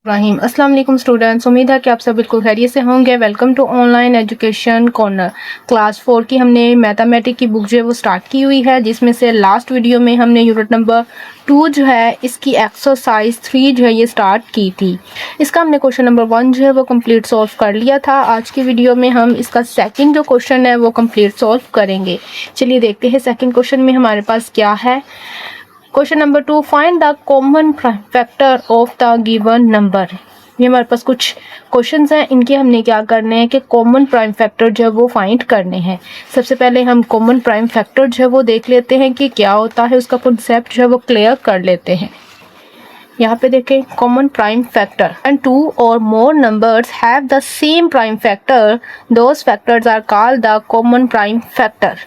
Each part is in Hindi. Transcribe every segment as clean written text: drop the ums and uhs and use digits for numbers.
इब्राहिम। अस्सलाम वालेकुम स्टूडेंट्स, उम्मीद है कि आप सब बिल्कुल खैरियत से होंगे। Welcome to online education corner. Class 4 की हमने मैथमेटिक्स की बुक जो है वो स्टार्ट की हुई है, जिसमें से लास्ट वीडियो में हमने यूनिट नंबर 2 जो है इसकी एक्सरसाइज 3 जो है ये स्टार्ट की थी। इसका हमने क्वेश्चन नंबर 1 जो है वो कंप्लीट सॉल्व कर लिया था। आज की वीडियो में हम इसका सेकंड जो क्वेश्चन है वो कंप्लीट सॉल्व करेंगे। चलिए देखते हैं सेकंड क्वेश्चन में हमारे पास क्या है। Question number 2, find the common factor of the given number. ये हमारे पास कुछ क्वेश्चंस हैं, इनके हमने क्या करने हैं कि कॉमन प्राइम फैक्टर जो है वो फाइंड करने हैं। सबसे पहले हम कॉमन प्राइम फैक्टर जो है वो देख लेते हैं कि क्या होता है, उसका कॉन्सेप्ट जो है वो क्लियर कर लेते हैं। यहाँ पे देखें, कॉमन प्राइम फैक्टर एंड 2 और more numbers have the same prime factor, those factors are called the common prime factor.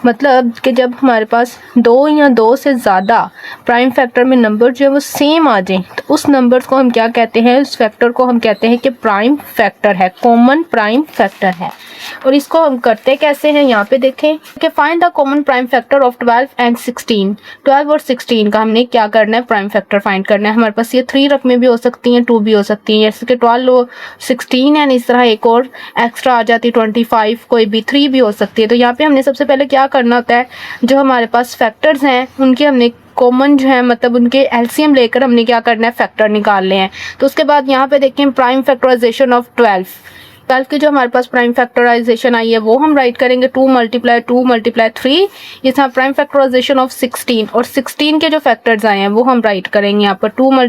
मतलब कि जब हमारे पास 2 या 2 से ज़्यादा प्राइम फैक्टर में नंबर जो है वो सेम आ जाए तो उस नंबर्स को हम क्या कहते हैं, उस फैक्टर को हम कहते हैं कि प्राइम फैक्टर है, कॉमन प्राइम फैक्टर है। और इसको हम करते कैसे हैं, यहाँ पे देखें कि find the common prime factor of 12 and 16। 12 और 16 का हमने क्या करना है, प्राइम फैक्टर फाइंड करना है। हमारे पास ये 3 रकमें भी हो सकती हैं, 2 भी हो सकती हैं, जैसे कि 12 16 एंड इस तरह एक और एक्स्ट्रा आ जाती है 25, कोई भी 3 भी हो सकती है। तो यहाँ पे हमने सबसे पहले क्या करना होता है, जो हमारे पास फैक्टर्स हैं उनके हमने कॉमन जो है मतलब उनके एलसीएम लेकर हमने क्या करना है, फैक्टर निकालने हैं। तो उसके बाद यहाँ पे देखें प्राइम फैक्टराइजेशन ऑफ 12 की जो हमारे पास प्राइम फैक्टराइजेशन आई है वो हम राइट करेंगे 2 × 3। ये था प्राइम फैक्टराइजेशन ऑफ 16 और 16 के जो फैक्टर्स आए हैं वो हम राइट करेंगे यहाँ पर 2 ×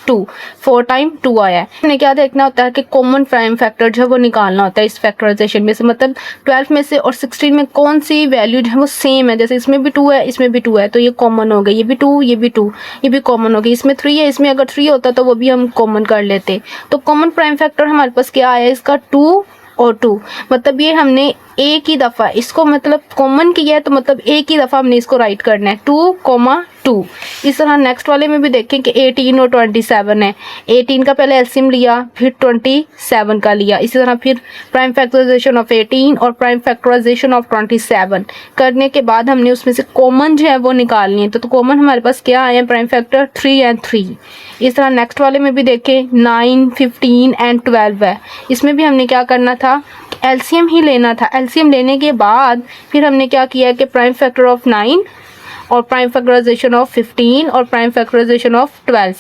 2 4 टाइम 2 आया है। हमने क्या देखना होता है कि कॉमन प्राइम फैक्टर जो है वो निकालना होता है इस फैक्टराइजेशन में से, मतलब 12 में से और 16 में कौन सी वैल्यू जो है वो सेम है। जैसे इसमें भी 2 है, इसमें भी 2 है, तो ये कॉमन हो गई, ये भी 2, ये भी 2, ये भी कॉमन हो गई। इसमें 3 है, इसमें अगर 3 होता तो वो भी हम कॉमन कर लेते। तो कॉमन प्राइम फैक्टर हमारे पास क्या आया, इसका 2 और 2, मतलब ये हमने एक ही दफ़ा इसको मतलब कॉमन किया है, तो मतलब एक ही दफ़ा हमने इसको राइट करना है 2, 2। इस तरह नेक्स्ट वाले में भी देखें कि 18 और 27 है, 18 का पहले एलसीएम लिया फिर 27 का लिया। इसी तरह फिर प्राइम फैक्टराइजेशन ऑफ 18 और प्राइम फैक्टराइजेशन ऑफ 27 करने के बाद हमने उसमें से कॉमन जो है वो निकालनी है। तो कॉमन हमारे पास क्या आए हैं, प्राइम फैक्टर 3 और 3। इस तरह नेक्स्ट वाले में भी देखें 9, 15 एंड 12 है, इसमें भी हमने क्या करना था, एलसीएम ही लेना था। एलसीएम लेने के बाद फिर हमने क्या किया कि प्राइम फैक्टर ऑफ 9 और प्राइम फैक्टराइजेशन ऑफ 15 और प्राइम फैक्टराइजेशन ऑफ 12,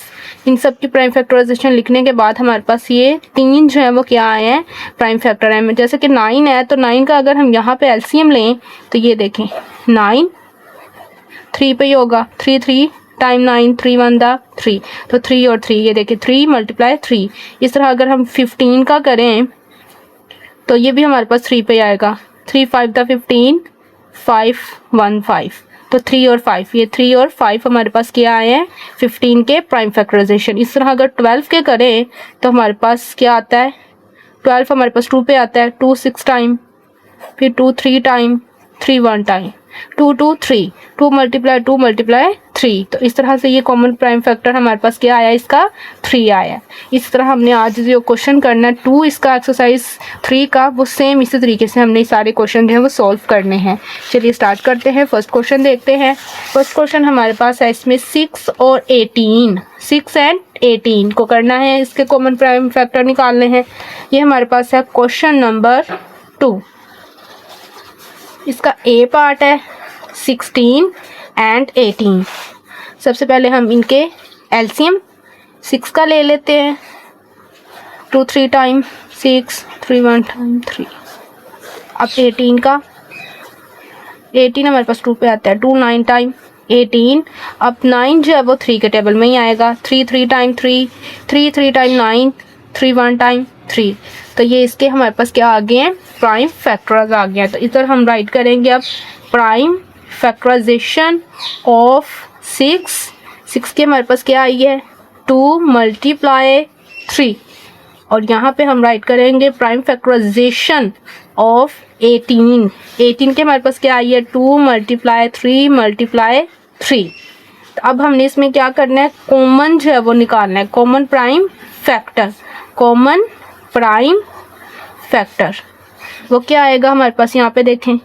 इन सब की प्राइम फैक्टराइजेशन लिखने के बाद हमारे पास ये 3 जो है वो क्या आए हैं, प्राइम फैक्टर है। जैसे कि 9 है तो 9 का अगर हम यहाँ पे एलसीएम लें तो ये देखें 9 3 पे ही होगा, 3 टाइम 9, 3 1 3, तो 3 और 3 ये देखें 3 × 3। इस तरह अगर हम 15 का करें तो ये भी हमारे पास 3 पे आएगा, 3 5 15, 5 1 5, तो 3 और 5, ये 3 और 5 हमारे पास क्या आए हैं, 15 के प्राइम फैक्टराइजेशन। इस तरह अगर 12 के करें तो हमारे पास क्या आता है, 12 हमारे पास 2 पे आता है, 2 6 टाइम, फिर 2 3 टाइम, 3 1 टाइम, 2 2 3, 2 × 3। तो इस तरह से ये कॉमन प्राइम फैक्टर हमारे पास क्या आया, इसका 3 आया। इस तरह हमने आज जो क्वेश्चन करना है 2 इसका एक्सरसाइज 3 का, वो सेम इसी तरीके से हमने सारे क्वेश्चन जो है वो सॉल्व करने हैं। चलिए स्टार्ट करते हैं, फर्स्ट क्वेश्चन देखते हैं। फर्स्ट क्वेश्चन हमारे पास है, इसमें 6 और 18, 6 एंड 18 को करना है, इसके कॉमन प्राइम फैक्टर निकालने हैं। ये हमारे पास है क्वेश्चन नंबर 2। इसका ए पार्ट है 16 एंड 18। सबसे पहले हम इनके एलसीएम 6 का ले लेते हैं, 2 3 टाइम 6, 3 1 टाइम 3। अब 18 का, 18 हमारे पास 2 पे आता है, 2 9 टाइम 18। अब 9 जो है वो 3 के टेबल में ही आएगा, 3 3 टाइम 3, 3 3 टाइम 9, 3 1 टाइम 3। तो ये इसके हमारे पास क्या आ गए हैं, प्राइम फैक्टर्स आ गए हैं। तो इधर हम राइट करेंगे अब प्राइम फैक्टराइजेशन ऑफ 6 के हमारे पास क्या आई है, 2 × 3। और यहाँ पे हम राइट करेंगे प्राइम फैक्टराइजेशन ऑफ 18 के हमारे पास क्या आई है, 2 × 3 × 3। तो अब हमने इसमें क्या करना है, कॉमन जो है वो निकालना है, common prime factor, common prime factor वो क्या आएगा हमारे पास, यहाँ पे देखें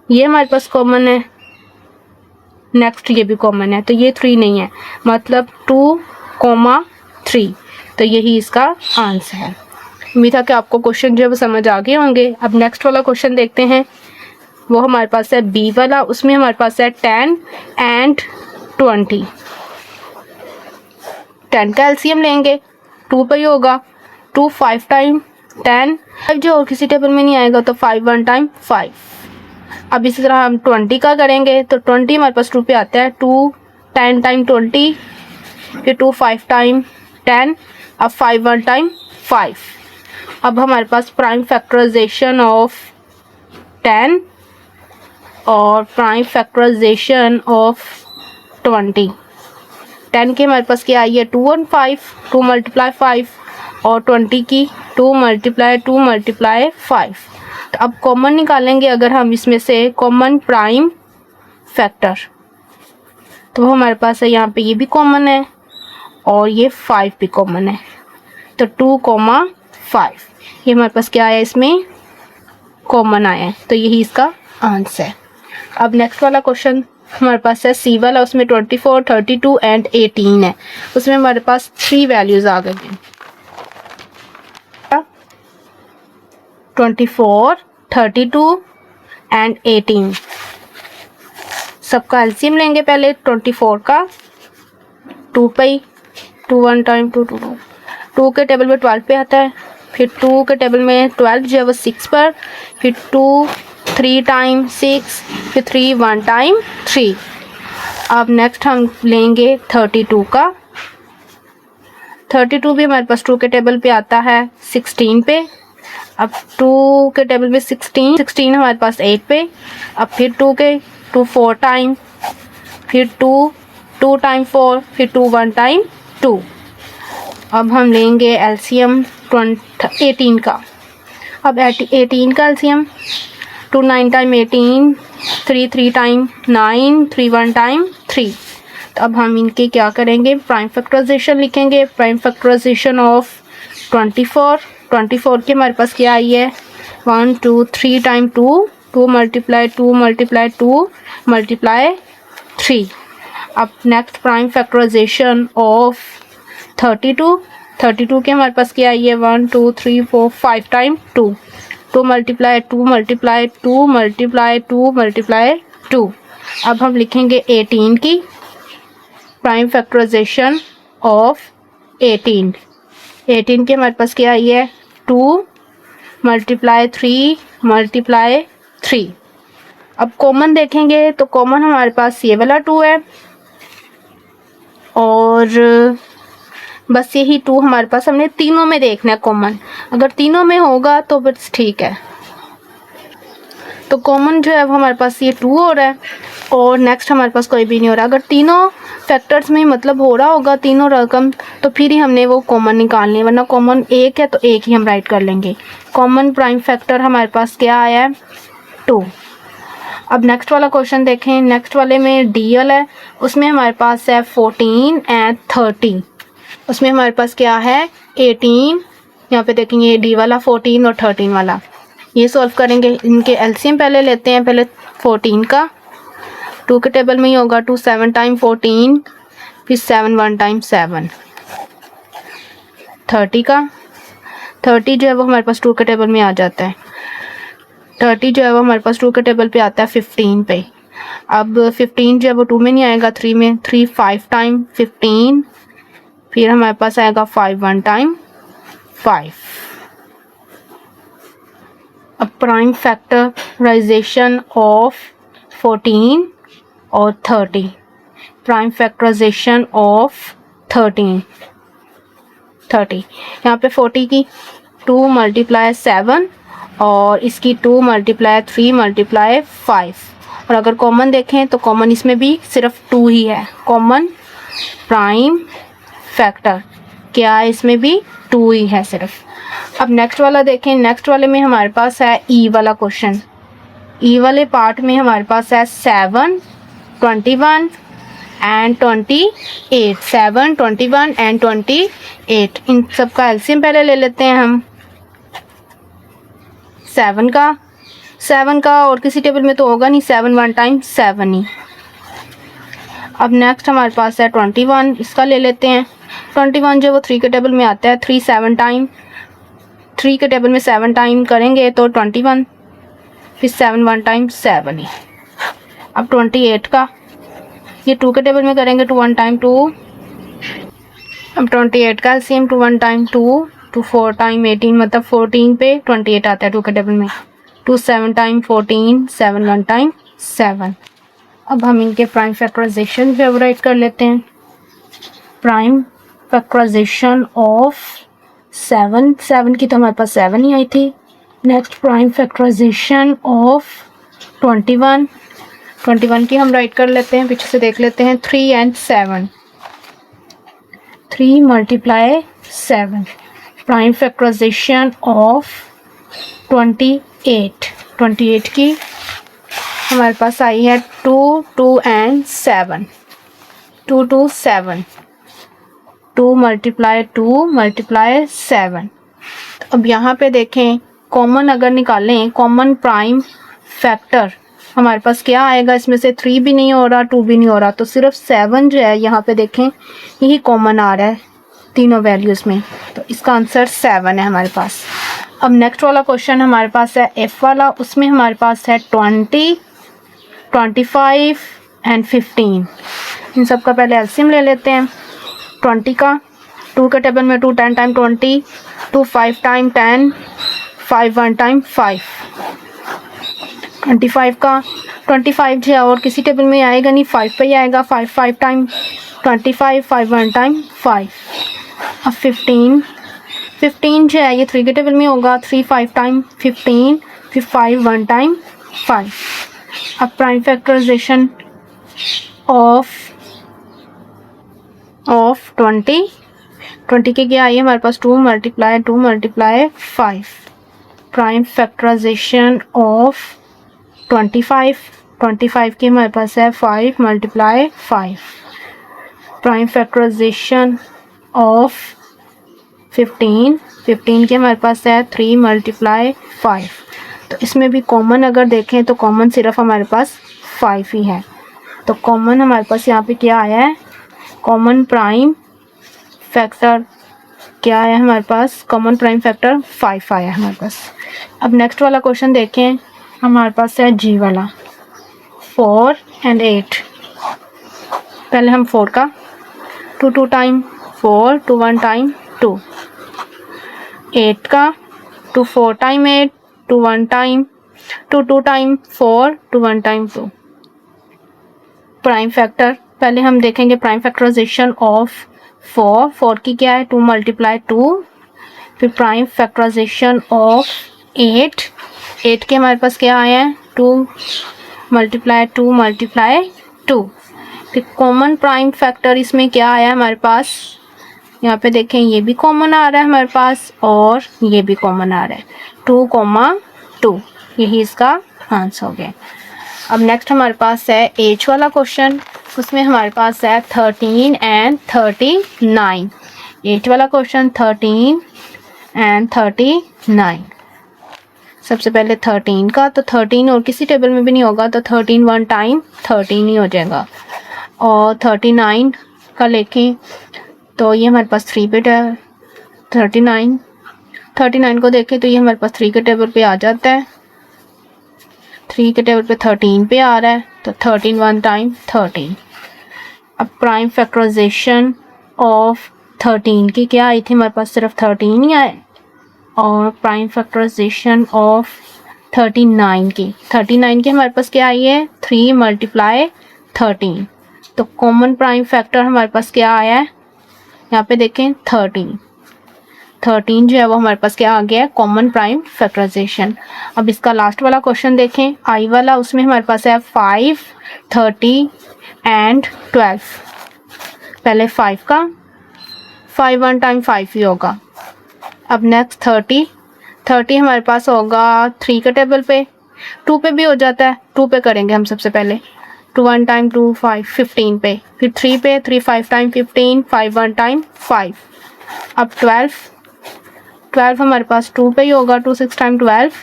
ये हमारे पास कॉमन है, नेक्स्ट ये भी कॉमन है, तो ये 3 नहीं है, मतलब 2 3। तो यही इसका आंसर है। उम्मीद है कि आपको क्वेश्चन जो है वो समझ आ गए होंगे। अब नेक्स्ट वाला क्वेश्चन देखते हैं, वो हमारे पास है बी वाला। उसमें हमारे पास है 10 एंड 20। 10 का एलसीएम लेंगे, 2 पे ही होगा। 2 5 टाइम 10, 5 जो और किसी टेबल में नहीं आएगा तो 5 1 टाइम 5। अब इसी तरह हम 20 का करेंगे तो 20 हमारे पास 2 पे आता है। 2 10 टाइम 20, फिर 2 5 टाइम 10, अब 5 1 टाइम 5। अब हमारे पास प्राइम फैक्टराइजेशन ऑफ 10 और प्राइम फैक्टराइजेशन ऑफ 20। 10 के हमारे पास क्या आई है 2 1 5, 2 मल्टीप्लाई 5, और 20 की 2 मल्टीप्लाई 2 मल्टीप्लाई 5। तो अब कॉमन निकालेंगे अगर हम इसमें से कॉमन प्राइम फैक्टर, तो हमारे पास है यहाँ पे ये भी कॉमन है और ये 5 भी कॉमन है। तो 2 5 ये हमारे पास क्या आया, इसमें कॉमन आया है। तो यही इसका आंसर है। अब नेक्स्ट वाला क्वेश्चन हमारे पास है सी वाला। उसमें 24 32 एंड 18 है। उसमें हमारे पास 3 वैल्यूज आ गई हैं, 24 32 एंड 18। सबका एलसीएम लेंगे पहले। 24 का 2 पे, 2 1 टाइम 2 2 2 के टेबल में 12 पे आता है। फिर 2 के टेबल में 12 जो है वो 6 पर, फिर 2 3 टाइम 6, फिर 3 1 टाइम 3। अब नेक्स्ट हम लेंगे 32 का। 32 भी हमारे पास 2 के टेबल पे आता है 16 पे। अब 2 के टेबल में 16 हमारे पास 8 पे। अब फिर 2 4 टाइम, फिर 2 टाइम 4, फिर 2 1 टाइम 2। अब हम लेंगे एलसीएम 18 का। अब 18 का एलसीएम 2 9 टाइम 18, 3 3 टाइम 9, 3 1 टाइम 3। तो अब हम इनके क्या करेंगे, प्राइम फैक्टराइजेशन लिखेंगे। प्राइम फैक्टराइजेशन ऑफ 24 के हमारे पास क्या आई है 1 2 3 टाइम 2 मल्टीप्लाई 2 मल्टीप्लाई 2 मल्टीप्लाई 3। अब नेक्स्ट प्राइम फैक्टराइजेशन ऑफ 32 के हमारे पास क्या आई है 1 2 3 4 5 time 2 multiply 2 multiply 2 multiply 2 multiply 2। अब हम लिखेंगे 18 की प्राइम फैक्टराइजेशन ऑफ 18 के हमारे पास क्या आई है 2 मल्टीप्लाई 3 मल्टीप्लाई 3। अब कॉमन देखेंगे तो कॉमन हमारे पास ये वाला 2 है और बस यही 2 हमारे पास, हमने तीनों में देखना है कॉमन। अगर तीनों में होगा तो बस ठीक है। तो कॉमन जो है वो हमारे पास ये 2 हो रहा है और नेक्स्ट हमारे पास कोई भी नहीं हो रहा। अगर तीनों फैक्टर्स में मतलब हो रहा होगा तीनों रकम तो फिर ही हमने वो कॉमन निकालनी है, वरना कॉमन एक है तो एक ही हम राइट कर लेंगे। कॉमन प्राइम फैक्टर हमारे पास क्या आया है 2। अब नेक्स्ट वाला क्वेश्चन देखें। नेक्स्ट वाले में डीएल है, उसमें हमारे पास है 14 एंड 30। उसमें हमारे पास क्या है 18, यहाँ पे देखेंगे डी वाला 14 और 13 वाला। ये सॉल्व करेंगे। इनके एलसीएम पहले लेते हैं। पहले 14 का 2 के टेबल में ही होगा 2 7 टाइम 14, फिर 7 1 टाइम 7। 30 का 30 जो है वो हमारे पास 2 के टेबल में आ जाता है। 30 जो है वो हमारे पास 2 के टेबल पे आता है 15 पे। अब 15 जो है वो 2 में नहीं आएगा 3 में। 3 5 टाइम 15, फिर हमारे पास आएगा 5 1 टाइम 5। अब प्राइम फैक्टराइजेशन ऑफ 14 और 30। प्राइम फैक्टराइजेशन ऑफ 30 यहाँ पे 40 की 2 मल्टीप्लाई 7 और इसकी 2 मल्टीप्लाई 3 मल्टीप्लाई 5। और अगर कॉमन देखें तो कॉमन इसमें भी सिर्फ 2 ही है। कॉमन प्राइम फैक्टर क्या है, इसमें भी 2 ही है सिर्फ। अब नेक्स्ट वाला देखें। नेक्स्ट वाले में हमारे पास है ई वाला क्वेश्चन। ई वाले पार्ट में हमारे पास है 7 21 एंड 28। 7 21 एंड 28। इन सब का एलसीएम पहले ले लेते हैं हम। 7 का और किसी टेबल में तो होगा नहीं, 7 1 टाइम 7 ही। अब नेक्स्ट हमारे पास है 21, इसका ले लेते हैं। 21 जो वो 3 के टेबल में आता है, 3 7 टाइम, 3 के टेबल में 7 टाइम करेंगे तो 21, फिर 7 1 टाइम 7 ही। अब 28 का ये 2 के टेबल में करेंगे, 2 1 टाइम 2। अब 28 का सेम 2 1 टाइम 2, 2 4 टाइम 18, मतलब 14 पे 28 आता है 2 के टेबल में। 2 7 टाइम 14, 7 1 टाइम 7। अब हम इनके प्राइम फैक्टराइजेशन फेवरेट कर लेते हैं। प्राइम फैक्टराइजेशन ऑफ 7 की तो हमारे पास 7 ही आई थी। नेक्स्ट प्राइम फैक्टराइजेशन ऑफ 21 की हम राइट कर लेते हैं, पीछे से देख लेते हैं। 3 and 7, 3 multiply 7। Prime factorization of 28 की हमारे पास आई है 2 2 एंड 7, 2 2 7, 2 मल्टीप्लाई 2 मल्टीप्लाई 7। अब यहाँ पे देखें, कॉमन अगर निकालें, कॉमन प्राइम फैक्टर हमारे पास क्या आएगा, इसमें से 3 भी नहीं हो रहा, 2 भी नहीं हो रहा, तो सिर्फ 7 जो है यहाँ पे देखें यही कॉमन आ रहा है तीनों वैल्यूज़ में, तो इसका आंसर 7 है हमारे पास। अब नेक्स्ट वाला क्वेश्चन हमारे पास है F वाला, उसमें हमारे पास है 20, 25 एंड 15। इन सब का पहले एलसीएम ले लेते हैं। 20 का 2 के टेबल में 2 10 टाइम 20, 2 5 टाइम 10, 5 1 टाइम 5। 25 का 25 जो है और किसी टेबल में आएगा नहीं, 5 पे ही आएगा, 5 5 टाइम 25, 5 1 टाइम 5। अब 15 जो है ये 3 के टेबल में होगा, 3 5 टाइम 15, फिर 5 1 टाइम 5। अब प्राइम फैक्टराइजेशन ऑफ 20 के क्या आई है हमारे पास, 2 मल्टीप्लाई 5। प्राइम फैक्टराइजेशन ऑफ 25 की हमारे पास है 5 मल्टीप्लाई 5। प्राइम फैक्टराइजेशन ऑफ 15 के हमारे पास है 3 मल्टीप्लाई 5। तो इसमें भी कॉमन अगर देखें तो कॉमन सिर्फ हमारे पास 5 ही है, तो कॉमन हमारे पास यहाँ पे क्या आया है, कॉमन प्राइम फैक्टर क्या आया हमारे पास, कॉमन प्राइम फैक्टर 5 आया हमारे पास। अब नेक्स्ट वाला क्वेश्चन देखें, हमारे पास है G वाला, 4 एंड 8। पहले हम 4 का 2 2 टाइम 4, 2 1 टाइम 2। 8 का 2 4 time 8, 2 1 time 2 2 time 4, 2 1 time 2। Prime factor पहले हम देखेंगे प्राइम फैक्टराइजेशन ऑफ 4 की क्या है, 2 मल्टीप्लाई 2। फिर प्राइम फैक्टराइजेशन ऑफ 8 के हमारे पास क्या आया है, 2 मल्टीप्लाई 2। फिर कॉमन प्राइम फैक्टर इसमें क्या आया हमारे पास, यहाँ पे देखें ये भी कॉमन आ रहा है हमारे पास और ये भी कॉमन आ रहा है, 2, 2, यही इसका आंसर हो गया। अब नेक्स्ट हमारे पास है H वाला क्वेश्चन, उसमें हमारे पास है 13 एंड 39। H वाला क्वेश्चन 13 एंड 39। सबसे पहले 13 का, तो 13 और किसी टेबल में भी नहीं होगा, तो 13 1 टाइम 13 ही हो जाएगा। और 39 का लेके तो ये हमारे पास 3 पे 39 को देखें तो ये हमारे पास 3 के टेबल पे आ जाता है, 3 के टेबल पे 13 पे आ रहा है, तो 13 1 टाइम 13। अब प्राइम फैक्टराइजेशन ऑफ 13 की क्या आई थी हमारे पास, सिर्फ 13 ही आए। और प्राइम फैक्टराइजेशन ऑफ 39 की हमारे पास क्या आई है, 3 मल्टीप्लाई 13। तो कॉमन प्राइम फैक्टर हमारे पास क्या आया है, यहाँ पे देखें 13 जो है वो हमारे पास क्या आ गया है, कॉमन प्राइम फैक्टराइजेशन। अब इसका लास्ट वाला क्वेश्चन देखें, आई वाला, उसमें हमारे पास है 5 30 एंड 12। पहले 5 का 5 1 टाइम 5 ही होगा। अब नेक्स्ट 30 हमारे पास होगा 3 के टेबल पे, 2 पे भी हो जाता है, 2 पे करेंगे हम सबसे पहले, 2 1 टाइम 2 5 15 पे, फिर 3 पे 3 5 टाइम 15, 5 1 टाइम 5। अब 12 हमारे पास 2 पे ही होगा, 2 6 टाइम 12।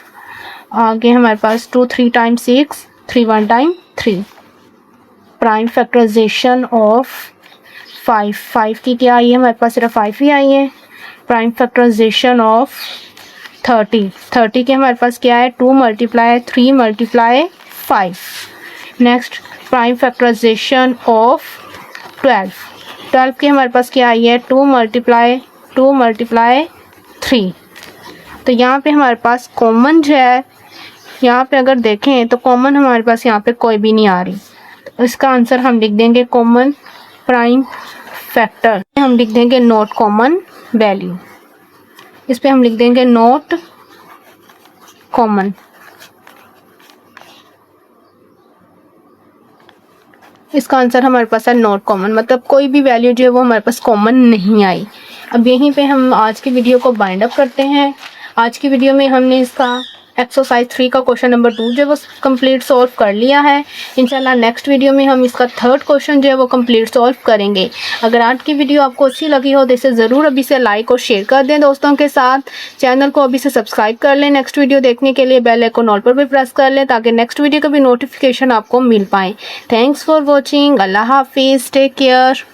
आगे हमारे पास 2 3 time 6, 3 1 time 3। Prime factorization of 5 की क्या आई है हमारे पास, सिर्फ 5 ही आई है। प्राइम फैक्टराइजेशन ऑफ 30 के हमारे पास क्या है, 2 multiply 3 multiply 5। Next prime factorization of 12 के हमारे पास क्या आई है, 2 मल्टीप्लाई 3। तो यहाँ पे हमारे पास कॉमन जो है, यहाँ पे अगर देखें तो कॉमन हमारे पास यहाँ पे कोई भी नहीं आ रही, तो इसका आंसर हम लिख देंगे कॉमन प्राइम फैक्टर। हम लिख देंगे नॉट कॉमन वैल्यू, इस पे हम लिख देंगे नॉट कॉमन। इसका आंसर हमारे पास है नॉट कॉमन, मतलब कोई भी वैल्यू जो है वो हमारे पास कॉमन नहीं आई। अब यहीं पे हम आज की वीडियो को बाइंड अप करते हैं। आज की वीडियो में हमने इसका एक्सरसाइज 3 का क्वेश्चन नंबर 2 जो है वो कंप्लीट सॉल्व कर लिया है। इंशाल्लाह नेक्स्ट वीडियो में हम इसका 3rd क्वेश्चन जो है वो कंप्लीट सॉल्व करेंगे। अगर आज की वीडियो आपको अच्छी लगी हो तो इसे ज़रूर अभी से लाइक और शेयर कर दें दोस्तों के साथ। चैनल को अभी से सब्सक्राइब कर लें। नेक्स्ट वीडियो देखने के लिए बेल आइकन ऑल पर भी प्रेस कर लें ताकि नेक्स्ट वीडियो का भी नोटिफिकेशन आपको मिल पाए। Thanks for watching. अल्लाह हाफिज़, टेक केयर।